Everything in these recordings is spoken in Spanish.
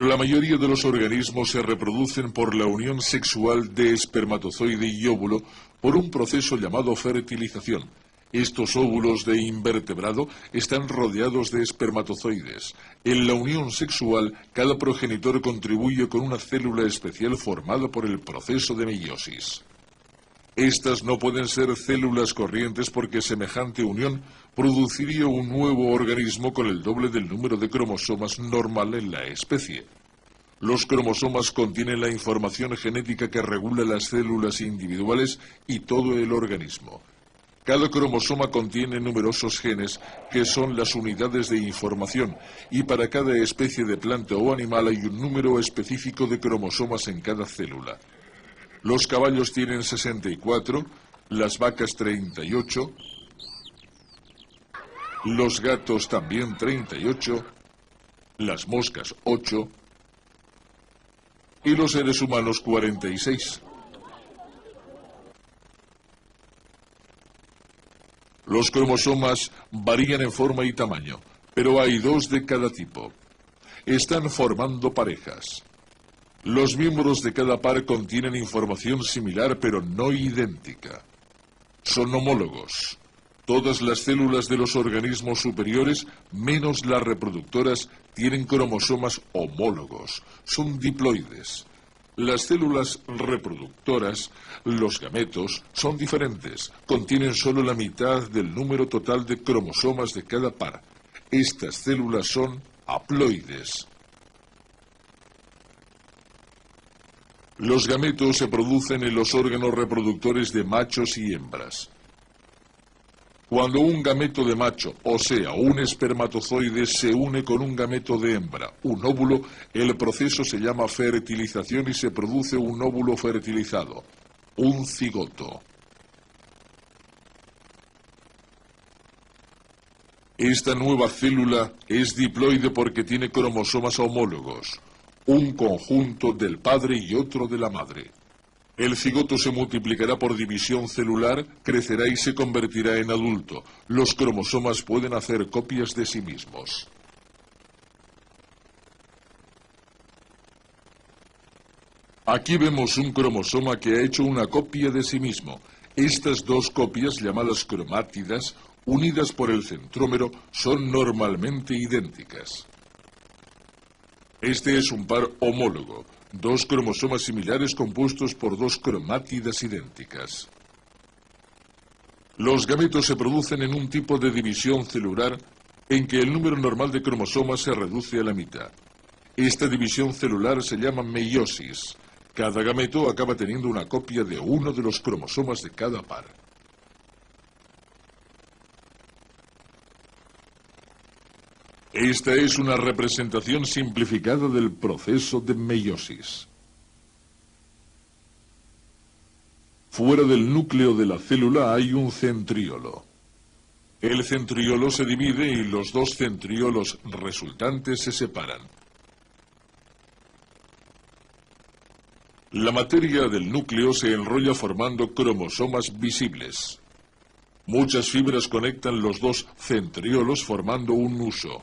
La mayoría de los organismos se reproducen por la unión sexual de espermatozoide y óvulo por un proceso llamado fertilización. Estos óvulos de invertebrado están rodeados de espermatozoides. En la unión sexual, cada progenitor contribuye con una célula especial formada por el proceso de meiosis. Estas no pueden ser células corrientes porque semejante unión produciría un nuevo organismo con el doble del número de cromosomas normal en la especie. Los cromosomas contienen la información genética que regula las células individuales y todo el organismo. Cada cromosoma contiene numerosos genes que son las unidades de información y para cada especie de planta o animal hay un número específico de cromosomas en cada célula. Los caballos tienen 64, las vacas 38, los gatos también 38, las moscas 8 y los seres humanos 46. Los cromosomas varían en forma y tamaño, pero hay 2 de cada tipo. Están formando parejas. Los miembros de cada par contienen información similar pero no idéntica. Son homólogos. Todas las células de los organismos superiores, menos las reproductoras, tienen cromosomas homólogos. Son diploides. Las células reproductoras, los gametos, son diferentes. Contienen solo la mitad del número total de cromosomas de cada par. Estas células son haploides. Los gametos se producen en los órganos reproductores de machos y hembras. Cuando un gameto de macho, o sea, un espermatozoide, se une con un gameto de hembra, un óvulo, el proceso se llama fertilización y se produce un óvulo fertilizado, un cigoto. Esta nueva célula es diploide porque tiene cromosomas homólogos, un conjunto del padre y otro de la madre. El cigoto se multiplicará por división celular, crecerá y se convertirá en adulto. Los cromosomas pueden hacer copias de sí mismos. Aquí vemos un cromosoma que ha hecho una copia de sí mismo. Estas 2 copias, llamadas cromátidas, unidas por el centrómero, son normalmente idénticas. Este es un par homólogo. 2 cromosomas similares compuestos por 2 cromátidas idénticas. Los gametos se producen en un tipo de división celular en que el número normal de cromosomas se reduce a la mitad. Esta división celular se llama meiosis. Cada gameto acaba teniendo una copia de uno de los cromosomas de cada par. Esta es una representación simplificada del proceso de meiosis. Fuera del núcleo de la célula hay un centriolo. El centriolo se divide y los 2 centriolos resultantes se separan. La materia del núcleo se enrolla formando cromosomas visibles. Muchas fibras conectan los 2 centriolos formando un nuso.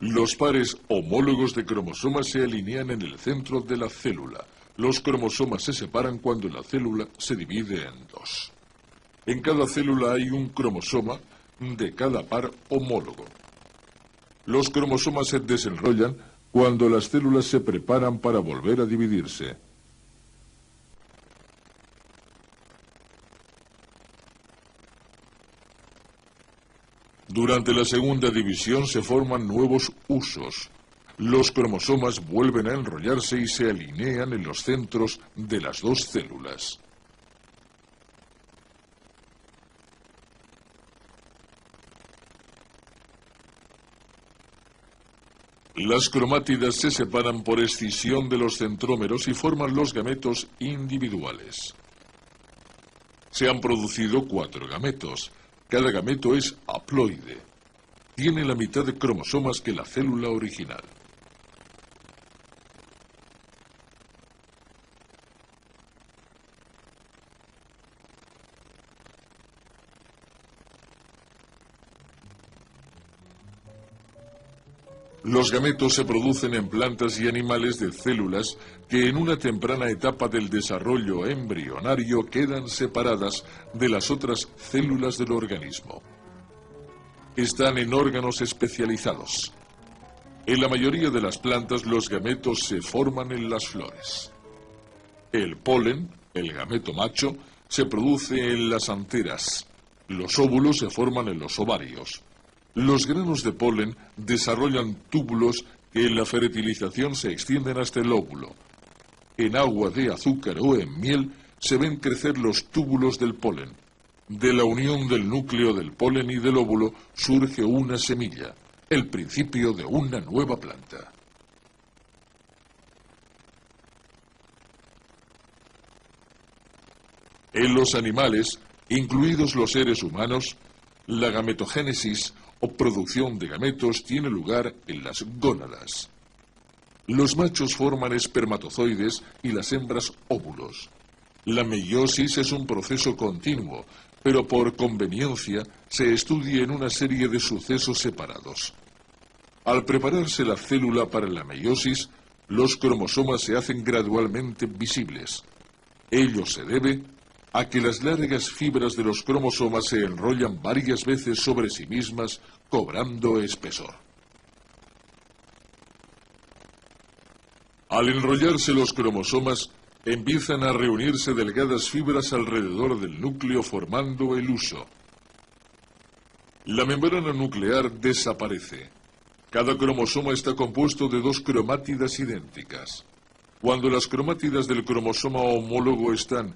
Los pares homólogos de cromosomas se alinean en el centro de la célula. Los cromosomas se separan cuando la célula se divide en 2. En cada célula hay un cromosoma de cada par homólogo. Los cromosomas se desenrollan cuando las células se preparan para volver a dividirse. Durante la segunda división se forman nuevos husos. Los cromosomas vuelven a enrollarse y se alinean en los centros de las 2 células. Las cromátidas se separan por escisión de los centrómeros y forman los gametos individuales. Se han producido 4 gametos. Cada gameto es haploide. Tiene la mitad de cromosomas que la célula original. Los gametos se producen en plantas y animales de células que en una temprana etapa del desarrollo embrionario quedan separadas de las otras células del organismo. Están en órganos especializados. En la mayoría de las plantas los gametos se forman en las flores. El polen, el gameto macho, se produce en las anteras. Los óvulos se forman en los ovarios. Los granos de polen desarrollan túbulos que en la fertilización se extienden hasta el óvulo. En agua de azúcar o en miel se ven crecer los túbulos del polen. De la unión del núcleo del polen y del óvulo surge una semilla, el principio de una nueva planta. En los animales, incluidos los seres humanos, la gametogénesis o producción de gametos tiene lugar en las gónadas. Los machos forman espermatozoides y las hembras óvulos. La meiosis es un proceso continuo, pero por conveniencia se estudia en una serie de sucesos separados. Al prepararse la célula para la meiosis, los cromosomas se hacen gradualmente visibles. Ello se debe a que las largas fibras de los cromosomas se enrollan varias veces sobre sí mismas, cobrando espesor. Al enrollarse los cromosomas, empiezan a reunirse delgadas fibras alrededor del núcleo formando el huso. La membrana nuclear desaparece. Cada cromosoma está compuesto de dos cromátidas idénticas. Cuando las cromátidas del cromosoma homólogo están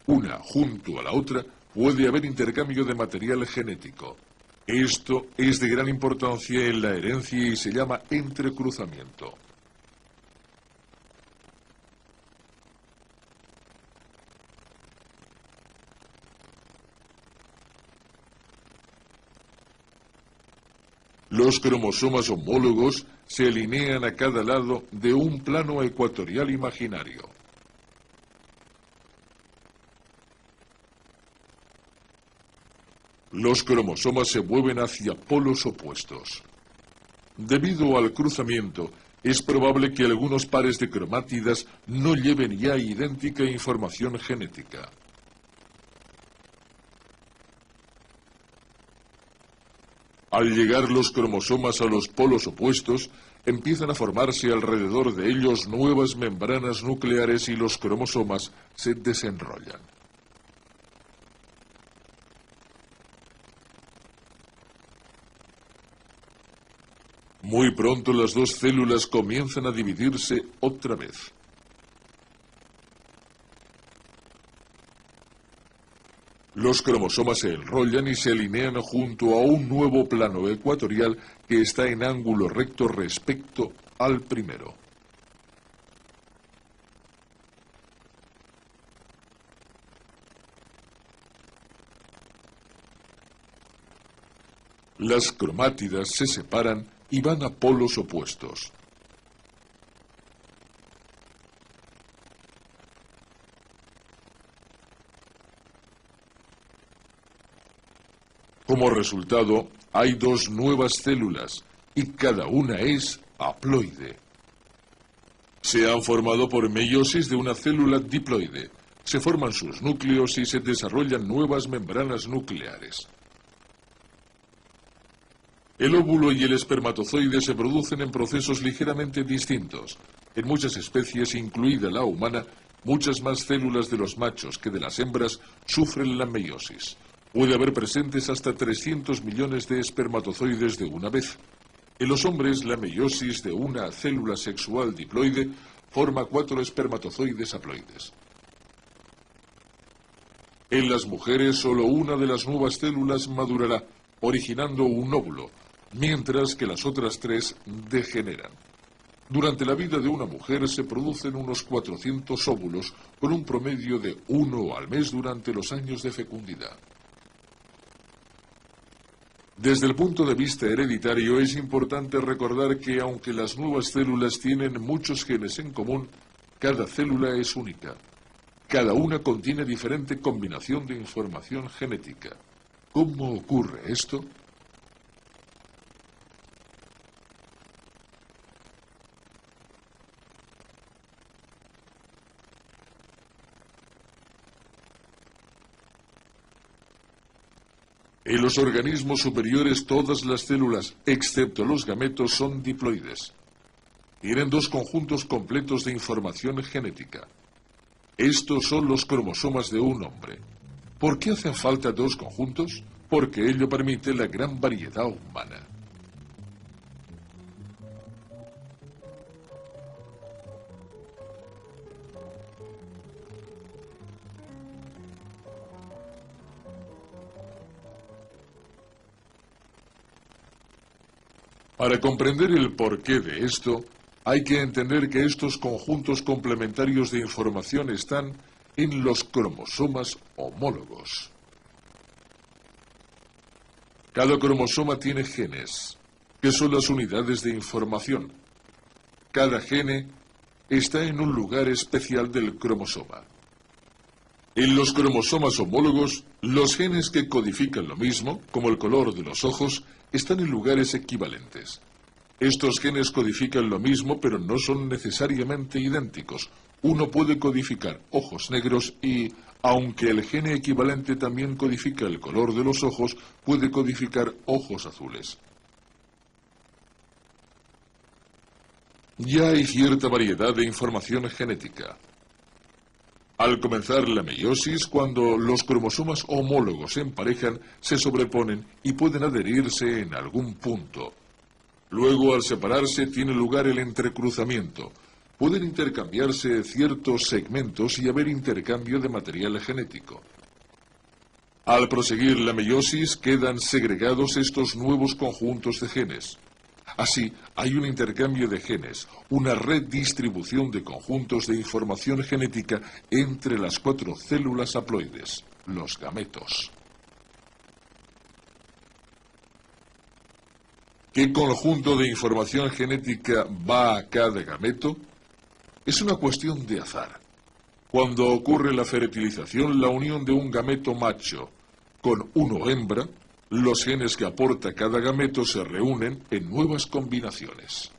una junto a la otra, puede haber intercambio de material genético. Esto es de gran importancia en la herencia y se llama entrecruzamiento. Los cromosomas homólogos se alinean a cada lado de un plano ecuatorial imaginario. Los cromosomas se mueven hacia polos opuestos. Debido al cruzamiento, es probable que algunos pares de cromátidas no lleven ya idéntica información genética. Al llegar los cromosomas a los polos opuestos, empiezan a formarse alrededor de ellos nuevas membranas nucleares y los cromosomas se desenrollan. Muy pronto las dos células comienzan a dividirse otra vez. Los cromosomas se enrollan y se alinean junto a un nuevo plano ecuatorial que está en ángulo recto respecto al primero. Las cromátidas se separan y van a polos opuestos. Como resultado, hay dos nuevas células y cada una es haploide. Se han formado por meiosis de una célula diploide. Se forman sus núcleos y se desarrollan nuevas membranas nucleares. El óvulo y el espermatozoide se producen en procesos ligeramente distintos. En muchas especies, incluida la humana, muchas más células de los machos que de las hembras sufren la meiosis. Puede haber presentes hasta 300 millones de espermatozoides de una vez. En los hombres, la meiosis de una célula sexual diploide forma 4 espermatozoides haploides. En las mujeres, solo una de las nuevas células madurará, originando un óvulo, mientras que las otras 3 degeneran. Durante la vida de una mujer se producen unos 400 óvulos, con un promedio de 1 al mes durante los años de fecundidad. Desde el punto de vista hereditario es importante recordar que aunque las nuevas células tienen muchos genes en común, cada célula es única. Cada una contiene diferente combinación de información genética. ¿Cómo ocurre esto? En los organismos superiores todas las células, excepto los gametos, son diploides. Tienen dos conjuntos completos de información genética. Estos son los cromosomas de un hombre. ¿Por qué hacen falta dos conjuntos? Porque ello permite la gran variedad humana. Para comprender el porqué de esto, hay que entender que estos conjuntos complementarios de información están en los cromosomas homólogos. Cada cromosoma tiene genes, que son las unidades de información. Cada gene está en un lugar especial del cromosoma. En los cromosomas homólogos, los genes que codifican lo mismo, como el color de los ojos, están en lugares equivalentes. Estos genes codifican lo mismo, pero no son necesariamente idénticos. Uno puede codificar ojos negros y, aunque el gene equivalente también codifica el color de los ojos, puede codificar ojos azules. Ya hay cierta variedad de información genética. Al comenzar la meiosis, cuando los cromosomas homólogos se emparejan, se sobreponen y pueden adherirse en algún punto. Luego, al separarse, tiene lugar el entrecruzamiento. Pueden intercambiarse ciertos segmentos y haber intercambio de material genético. Al proseguir la meiosis, quedan segregados estos nuevos conjuntos de genes. Así, hay un intercambio de genes, una redistribución de conjuntos de información genética entre las 4 células haploides, los gametos. ¿Qué conjunto de información genética va a cada gameto? Es una cuestión de azar. Cuando ocurre la fertilización, la unión de un gameto macho con uno hembra, los genes que aporta cada gameto se reúnen en nuevas combinaciones.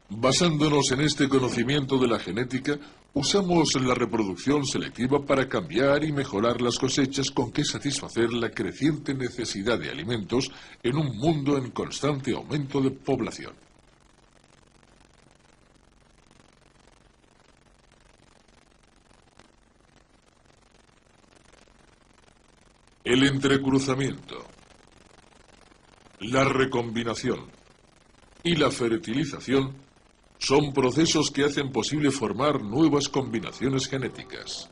Basándonos en este conocimiento de la genética, usamos la reproducción selectiva para cambiar y mejorar las cosechas con que satisfacer la creciente necesidad de alimentos en un mundo en constante aumento de población. El entrecruzamiento, la recombinación y la fertilización son procesos que hacen posible formar nuevas combinaciones genéticas.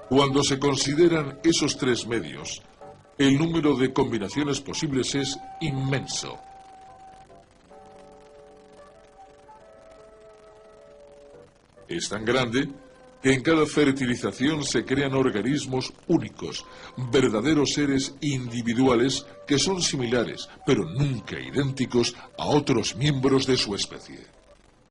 Cuando se consideran esos 3 medios, el número de combinaciones posibles es inmenso. Es tan grande que en cada fertilización se crean organismos únicos, verdaderos seres individuales que son similares, pero nunca idénticos a otros miembros de su especie.